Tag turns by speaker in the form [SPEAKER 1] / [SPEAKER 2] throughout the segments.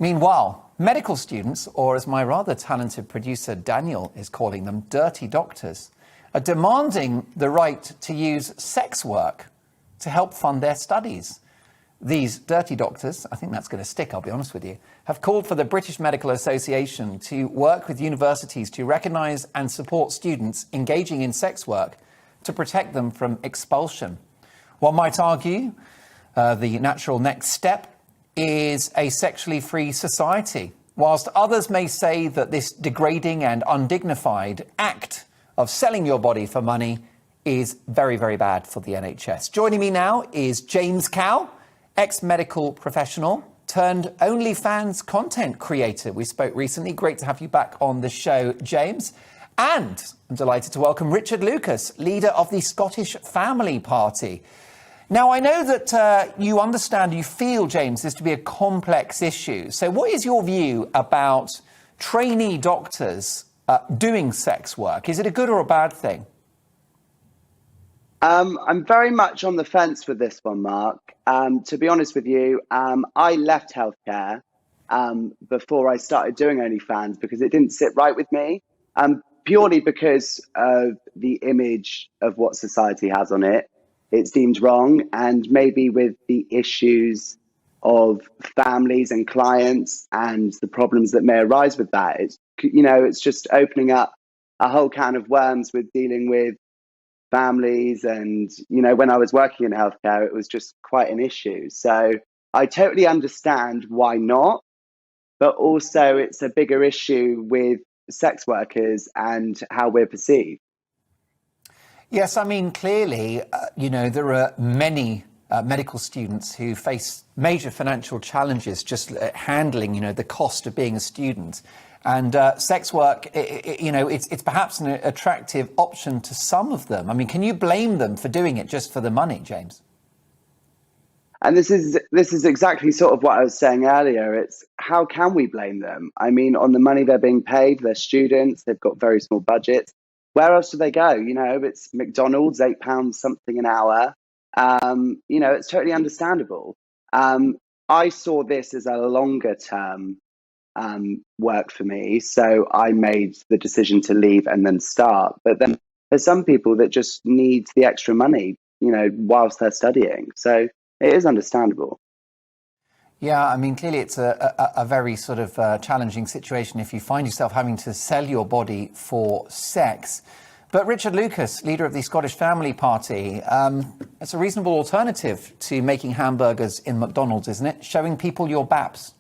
[SPEAKER 1] Meanwhile, medical students, or as my rather talented producer Daniel is calling them, dirty doctors, are demanding the right to use sex work to help fund their studies. These dirty doctors, I think that's going to stick, I'll be honest with you, have called for the British Medical Association to work with universities to recognise and support students engaging in sex work to protect them from expulsion. One might argue the natural next step is a sexually free society, whilst others may say that this degrading and undignified act of selling your body for money is very, very bad for the NHS. Joining me now is James Cow, ex-medical professional turned OnlyFans content creator. We spoke recently. Great to have you back on the show, James. And I'm delighted to welcome Richard Lucas, leader of the Scottish Family Party. Now, I know that you understand, you feel, James, this to be a complex issue. So what is your view about trainee doctors doing sex work? Is it a good or a bad thing?
[SPEAKER 2] I'm very much on the fence with this one, Mark. To be honest with you, I left healthcare before I started doing OnlyFans because it didn't sit right with me, purely because of the image of what society has on it. It's deemed wrong, and maybe with the issues of families and clients and the problems that may arise with that. It's just opening up a whole can of worms with dealing with families. And, when I was working in healthcare, it was just quite an issue. So I totally understand why not, but also it's a bigger issue with sex workers and how we're perceived.
[SPEAKER 1] Yes, I mean, clearly, there are many medical students who face major financial challenges just handling, the cost of being a student. And sex work, it's perhaps an attractive option to some of them. I mean, can you blame them for doing it just for the money, James?
[SPEAKER 2] And this is exactly sort of what I was saying earlier. It's how can we blame them? I mean, on the money they're being paid, they're students, they've got very small budgets. Where else do they go? It's McDonald's, £8 something an hour. It's totally understandable. I saw this as a longer term work for me, so I made the decision to leave and then start. But then there's some people that just need the extra money, whilst they're studying. So it is understandable.
[SPEAKER 1] Yeah, I mean, clearly it's a very sort of challenging situation if you find yourself having to sell your body for sex. But Richard Lucas, leader of the Scottish Family Party, it's a reasonable alternative to making hamburgers in McDonald's, isn't it? Showing people your baps.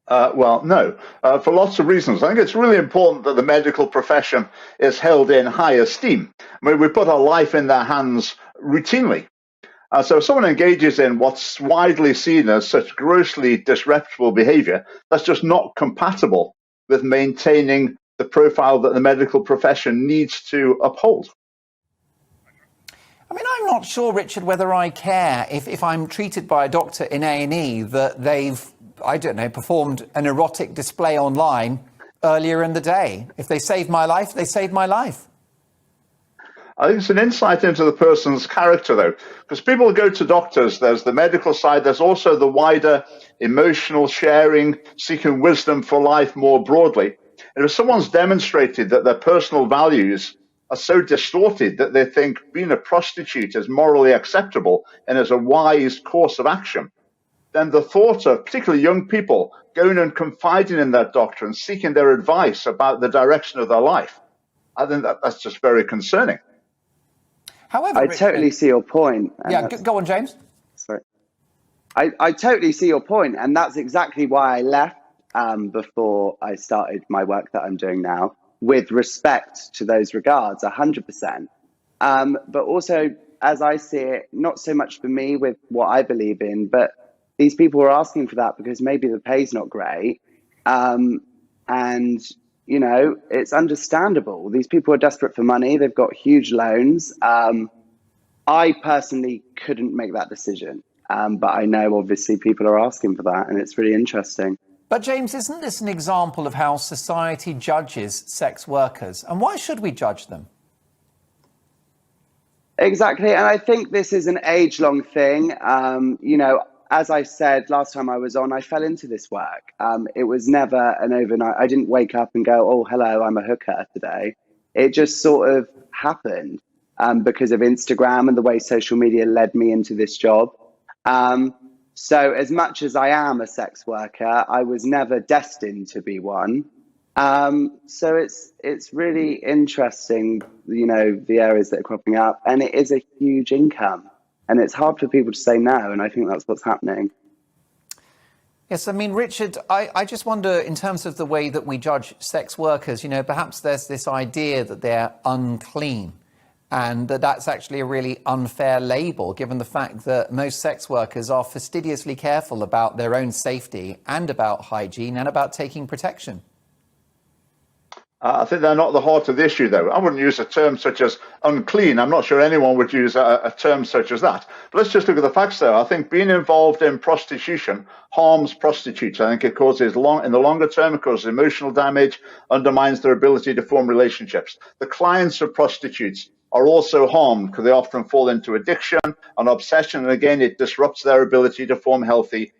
[SPEAKER 3] Well, no, for lots of reasons. I think it's really important that the medical profession is held in high esteem. I mean, we put our life in their hands routinely. So if someone engages in what's widely seen as such grossly disreputable behaviour, that's just not compatible with maintaining the profile that the medical profession needs to uphold.
[SPEAKER 1] I mean, I'm not sure, Richard, whether I care if I'm treated by a doctor in A&E that they've, I don't know, performed an erotic display online earlier in the day. If they saved my life, they saved my life.
[SPEAKER 3] I think it's an insight into the person's character, though, because people go to doctors. There's the medical side. There's also the wider emotional sharing, seeking wisdom for life more broadly. And if someone's demonstrated that their personal values are so distorted that they think being a prostitute is morally acceptable and is a wise course of action, then the thought of particularly young people going and confiding in their doctor and seeking their advice about the direction of their life, I think that's just very concerning.
[SPEAKER 1] However,
[SPEAKER 2] I totally see your point.
[SPEAKER 1] Yeah, go on, James.
[SPEAKER 2] Sorry. I totally see your point, and that's exactly why I left before I started my work that I'm doing now, with respect to those regards, 100%. But also, as I see it, not so much for me with what I believe in, but these people are asking for that because maybe the pay's not great. And it's understandable. These people are desperate for money. They've got huge loans. I personally couldn't make that decision. But I know obviously people are asking for that, and it's really interesting.
[SPEAKER 1] But James, isn't this an example of how society judges sex workers? And why should we judge them?
[SPEAKER 2] Exactly. And I think this is an age-long thing. as I said last time I was on, I fell into this work. It was never an overnight. I didn't wake up and go, oh, hello, I'm a hooker today. It just sort of happened because of Instagram and the way social media led me into this job. So as much as I am a sex worker, I was never destined to be one. So it's really interesting, the areas that are cropping up, and it is a huge income. And it's hard for people to say no, and I think that's what's happening.
[SPEAKER 1] Yes, I mean, Richard, I just wonder, in terms of the way that we judge sex workers, perhaps there's this idea that they're unclean, and that's actually a really unfair label, given the fact that most sex workers are fastidiously careful about their own safety and about hygiene and about taking protection.
[SPEAKER 3] I think they're not the heart of the issue, though. I wouldn't use a term such as unclean. I'm not sure anyone would use a term such as that. But let's just look at the facts, though. I think being involved in prostitution harms prostitutes. I think it causes, in the longer term, it causes emotional damage, undermines their ability to form relationships. The clients of prostitutes are also harmed because they often fall into addiction and obsession. And again, it disrupts their ability to form healthy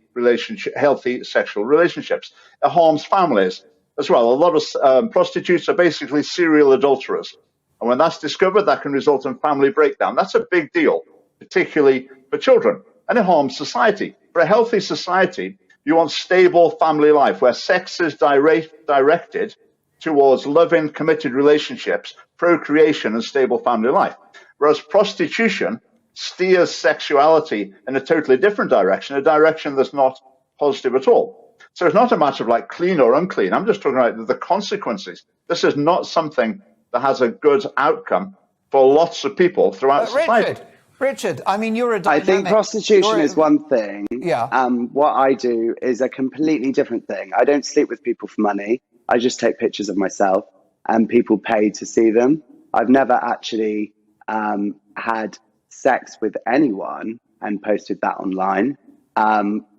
[SPEAKER 3] sexual relationships. It harms families as well. A lot of prostitutes are basically serial adulterers. And when that's discovered, that can result in family breakdown. That's a big deal, particularly for children. And it harms society. For a healthy society, you want stable family life where sex is directed towards loving, committed relationships, procreation, and stable family life. Whereas prostitution steers sexuality in a totally different direction, a direction that's not positive at all. So it's not a matter of like clean or unclean. I'm just talking about the consequences. This is not something that has a good outcome for lots of people throughout society.
[SPEAKER 1] Richard, I mean, you're a dynamic...
[SPEAKER 2] I think prostitution is one thing.
[SPEAKER 1] Yeah.
[SPEAKER 2] What I do is a completely different thing. I don't sleep with people for money. I just take pictures of myself and people pay to see them. I've never actually had sex with anyone and posted that online.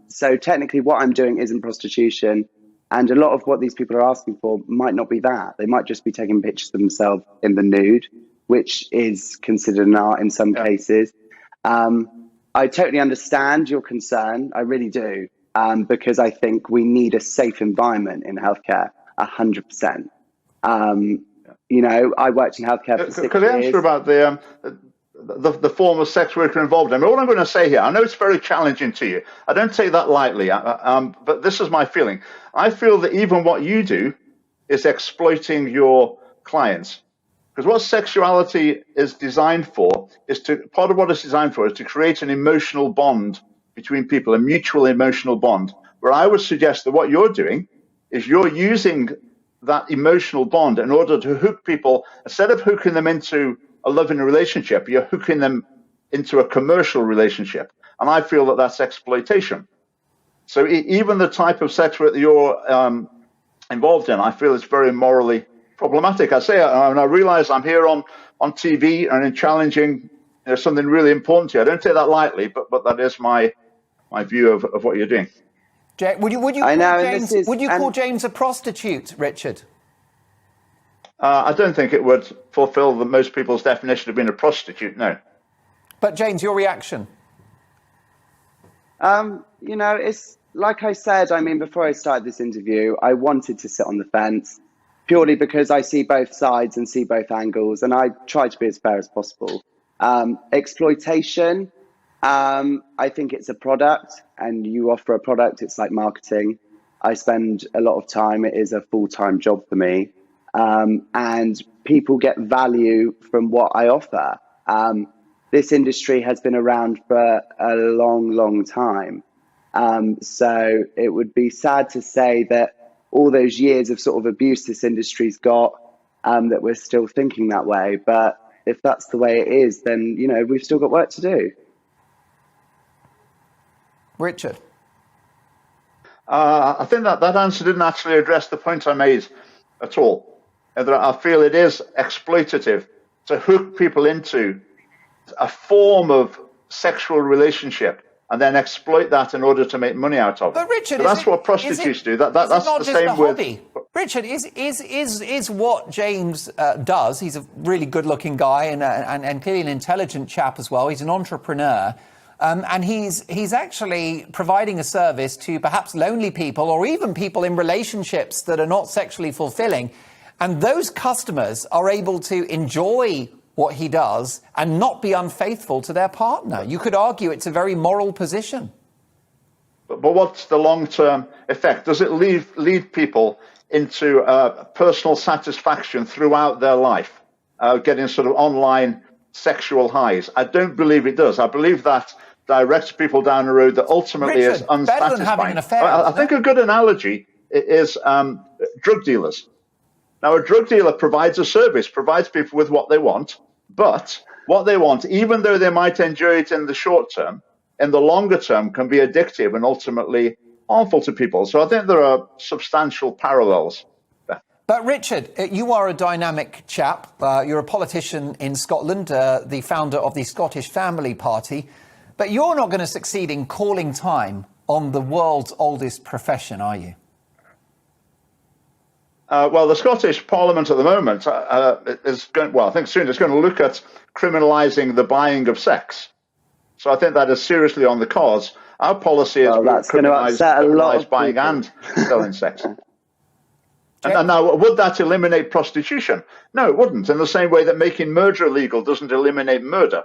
[SPEAKER 2] So technically what I'm doing isn't prostitution, and a lot of what these people are asking for might not be that. They might just be taking pictures of themselves in the nude, which is considered an art in some cases. I totally understand your concern, I really do, because I think we need a safe environment in healthcare, 100%. I worked in healthcare for 6 years.
[SPEAKER 3] Could I answer about the form of sex worker involved? I mean, all I'm going to say here, I know it's very challenging to you. I don't take that lightly, but this is my feeling. I feel that even what you do is exploiting your clients. Because what sexuality is designed for part of what it's designed for is to create an emotional bond between people, a mutual emotional bond. Where I would suggest that what you're doing is you're using that emotional bond in order to hook people. Instead of hooking them into a loving relationship, you're hooking them into a commercial relationship. And I feel that that's exploitation. So even the type of sex work that you're involved in, I feel is very morally problematic. I say, and I realize I'm here on TV and in challenging something really important to you. I don't take that lightly, but that is my view of what you're doing.
[SPEAKER 1] Would you call James a prostitute, Richard?
[SPEAKER 3] I don't think it would fulfill most people's definition of being a prostitute, no.
[SPEAKER 1] But James, your reaction?
[SPEAKER 2] It's like I said, before I started this interview, I wanted to sit on the fence purely because I see both sides and see both angles, and I try to be as fair as possible. Exploitation, I think it's a product, and you offer a product, it's like marketing. I spend a lot of time, it is a full-time job for me, and people get value from what I offer. This industry has been around for a long, long time. So it would be sad to say that all those years of sort of abuse this industry's got, that we're still thinking that way. But if that's the way it is, then, we've still got work to do.
[SPEAKER 1] Richard?
[SPEAKER 3] I think that answer didn't actually address the point I made at all. I feel it is exploitative to hook people into a form of sexual relationship and then exploit that in order to make money out of it.
[SPEAKER 1] But Richard,
[SPEAKER 3] that's what prostitutes do. That's the same with
[SPEAKER 1] Richard. Is what James does? He's a really good-looking guy and clearly an intelligent chap as well. He's an entrepreneur. And he's actually providing a service to perhaps lonely people or even people in relationships that are not sexually fulfilling. And those customers are able to enjoy what he does and not be unfaithful to their partner. You could argue it's a very moral position.
[SPEAKER 3] But what's the long-term effect? Does it lead people into personal satisfaction throughout their life, getting sort of online sexual highs? I don't believe it does. I believe that directs people down a road that ultimately is unsatisfying.
[SPEAKER 1] Better than having an affair,
[SPEAKER 3] I think a good analogy is drug dealers. Now, a drug dealer provides a service, provides people with what they want, but what they want, even though they might enjoy it in the short term, in the longer term can be addictive and ultimately harmful to people. So I think there are substantial parallels there.
[SPEAKER 1] But Richard, you are a dynamic chap. You're a politician in Scotland, the founder of the Scottish Family Party. But you're not going to succeed in calling time on the world's oldest profession, are you?
[SPEAKER 3] Well, the Scottish Parliament at the moment is going, well, I think soon it's going to look at criminalising the buying of sex. So I think that is seriously on the cards. Our policy is criminalise buying and selling sex. And now, would that eliminate prostitution? No, it wouldn't, in the same way that making murder illegal doesn't eliminate murder.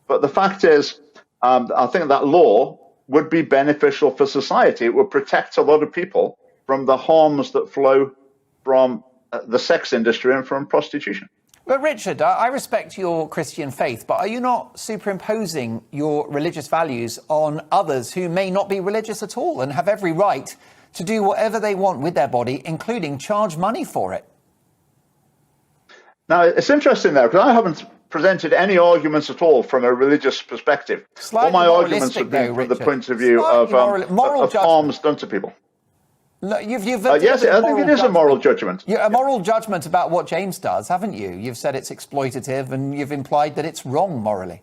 [SPEAKER 3] But the fact is, I think that law would be beneficial for society. It would protect a lot of people from the harms that flow from the sex industry and from prostitution.
[SPEAKER 1] But Richard, I respect your Christian faith, but are you not superimposing your religious values on others who may not be religious at all and have every right to do whatever they want with their body, including charge money for it?
[SPEAKER 3] Now, it's interesting there, because I haven't presented any arguments at all from a religious perspective. All my arguments have been from the point of view of harms done to people.
[SPEAKER 1] Look,
[SPEAKER 3] yes, I think it is a moral judgment.
[SPEAKER 1] A moral judgment about what James does, haven't you? You've said it's exploitative and you've implied that it's wrong morally.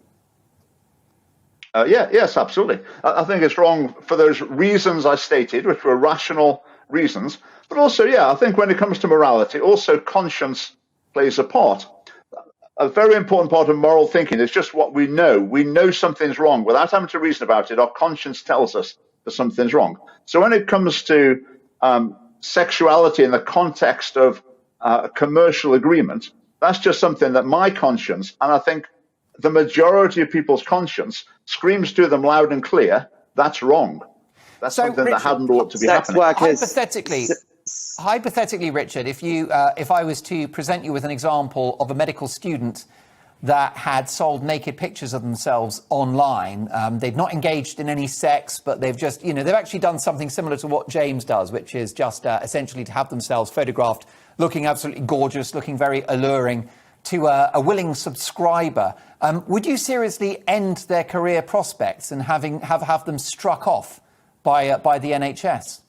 [SPEAKER 3] Yes, absolutely. I think it's wrong for those reasons I stated, which were rational reasons. But also, I think when it comes to morality, also conscience plays a part. A very important part of moral thinking is just what we know. We know something's wrong. Without having to reason about it, our conscience tells us that something's wrong. So when it comes to sexuality in the context of a commercial agreement, that's just something that my conscience, and I think the majority of people's conscience, screams to them loud and clear, that's wrong. That's something that hadn't ought to be happening.
[SPEAKER 1] Hypothetically, Richard, if I was to present you with an example of a medical student that had sold naked pictures of themselves online, they've not engaged in any sex, but they've just, they've actually done something similar to what James does, which is just essentially to have themselves photographed looking absolutely gorgeous, looking very alluring to a willing subscriber. Would you seriously end their career prospects and have them struck off by the NHS?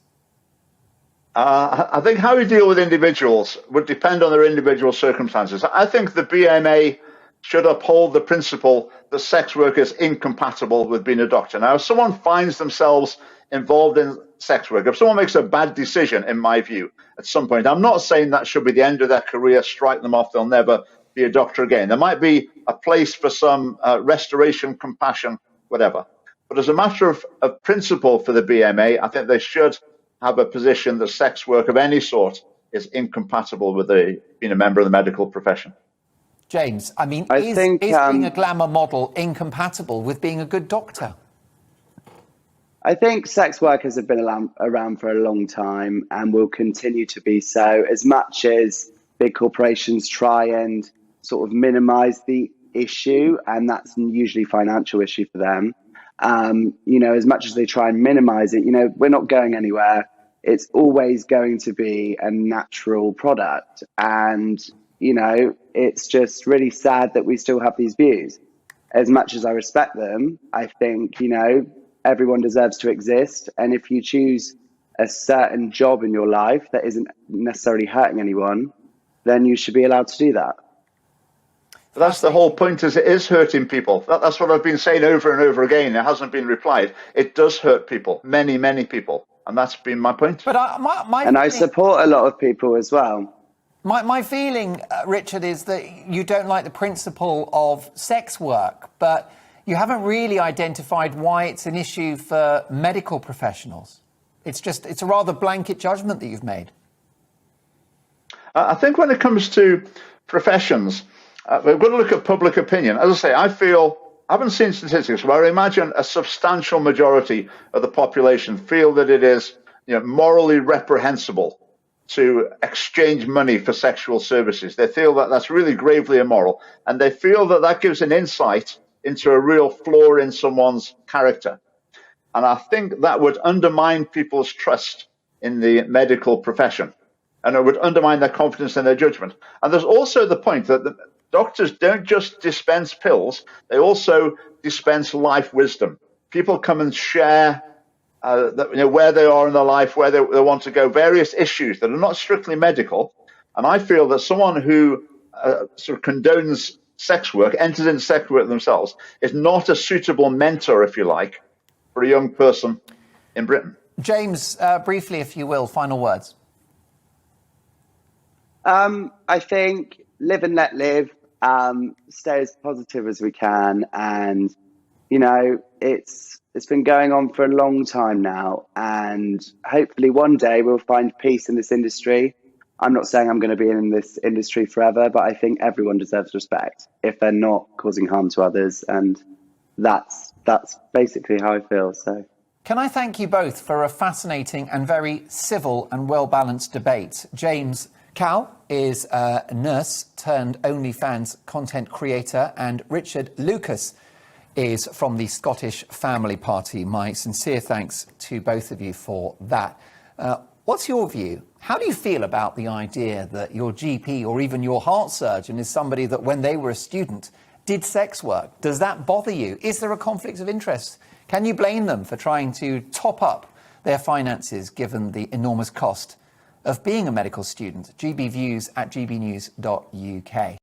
[SPEAKER 3] I think how you deal with individuals would depend on their individual circumstances. I think the BMA should uphold the principle that sex work is incompatible with being a doctor. Now, if someone finds themselves involved in sex work, if someone makes a bad decision, in my view, at some point, I'm not saying that should be the end of their career, strike them off, they'll never be a doctor again. There might be a place for some restoration, compassion, whatever. But as a matter of principle for the BMA, I think they should have a position that sex work of any sort is incompatible with being a member of the medical profession.
[SPEAKER 1] James, is being a glamour model incompatible with being a good doctor?
[SPEAKER 2] I think sex workers have been around for a long time and will continue to be so, as much as big corporations try and sort of minimize the issue, and that's usually a financial issue for them. As much as they try and minimize it, we're not going anywhere. It's always going to be a natural product. And, it's just really sad that we still have these views. As much as I respect them, I think, everyone deserves to exist. And if you choose a certain job in your life that isn't necessarily hurting anyone, then you should be allowed to do that.
[SPEAKER 3] But that's the whole point, is it is hurting people. That's what I've been saying over and over again. It hasn't been replied. It does hurt people, many, many people. And that's been my point.
[SPEAKER 1] But
[SPEAKER 2] I support a lot of people as well.
[SPEAKER 1] My feeling, Richard, is that you don't like the principle of sex work, but you haven't really identified why it's an issue for medical professionals. It's a rather blanket judgment that you've made.
[SPEAKER 3] I think when it comes to professions, we've got to look at public opinion. As I say, I haven't seen statistics, but I imagine a substantial majority of the population feel that it is, morally reprehensible to exchange money for sexual services. They feel that that's really gravely immoral, and they feel that that gives an insight into a real flaw in someone's character. And I think that would undermine people's trust in the medical profession, and it would undermine their confidence in their judgment. And there's also the point that the doctors don't just dispense pills, they also dispense life wisdom. People come and share where they are in their life, where they want to go, various issues that are not strictly medical. And I feel that someone who sort of condones sex work, enters into sex work themselves, is not a suitable mentor, if you like, for a young person in Britain.
[SPEAKER 1] James, briefly, if you will, final words.
[SPEAKER 2] I think live and let live, stay as positive as we can. And, it's been going on for a long time now. And hopefully one day we'll find peace in this industry. I'm not saying I'm going to be in this industry forever, but I think everyone deserves respect if they're not causing harm to others. And that's basically how I feel. So,
[SPEAKER 1] can I thank you both for a fascinating and very civil and well-balanced debate? James Cal is a nurse turned OnlyFans content creator, and Richard Lucas is from the Scottish Family Party. My sincere thanks to both of you for that. What's your view? How do you feel about the idea that your GP or even your heart surgeon is somebody that when they were a student did sex work? Does that bother you? Is there a conflict of interest? Can you blame them for trying to top up their finances given the enormous cost of being a medical student? GB Views at gbnews.uk.